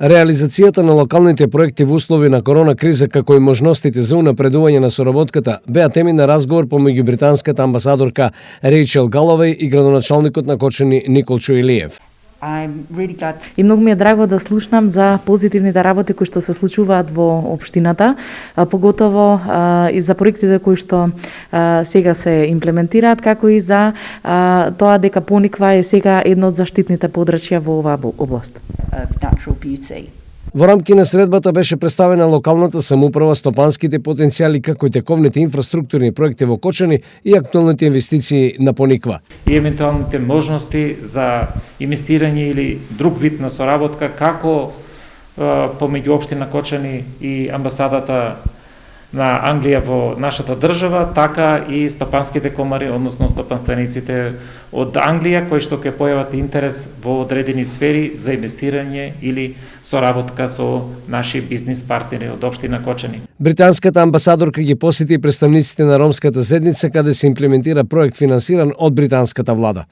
Реализацијата на локалните проекти во услови на корона криза како и можностите за унапредување на соработката беа теми на разговор помеѓу британската амбасадорка Рейчел Галовеј и градоначалникот на Кочани Николчо Илиев. И многу ми е драго да слушнам за позитивните работи кои што се случуваат во општината, поготово и за проектите кои што сега се имплементираат, како и за тоа дека Пониква е сега едно од заштитните подрачја во оваа област. Во рамки на средбата беше представена локалната самоуправа, стопанските потенцијали како и тековните инфраструктурни проекти во Кочани и актуелните инвестиции на Пониква. И евентуалните можности за инвестирање или друг вид на соработка како помеѓу општина Кочани и амбасадата на Англија во нашата држава, така и стопанските комари, односно стопанствениците од Англија, кои што ќе појават интерес во одредени сфери за инвестирање или соработка со наши бизнис партнери од општина Кочани. Британската амбасадорка ги посети представниците на ромската заедница каде се имплементира проект финансиран од британската влада.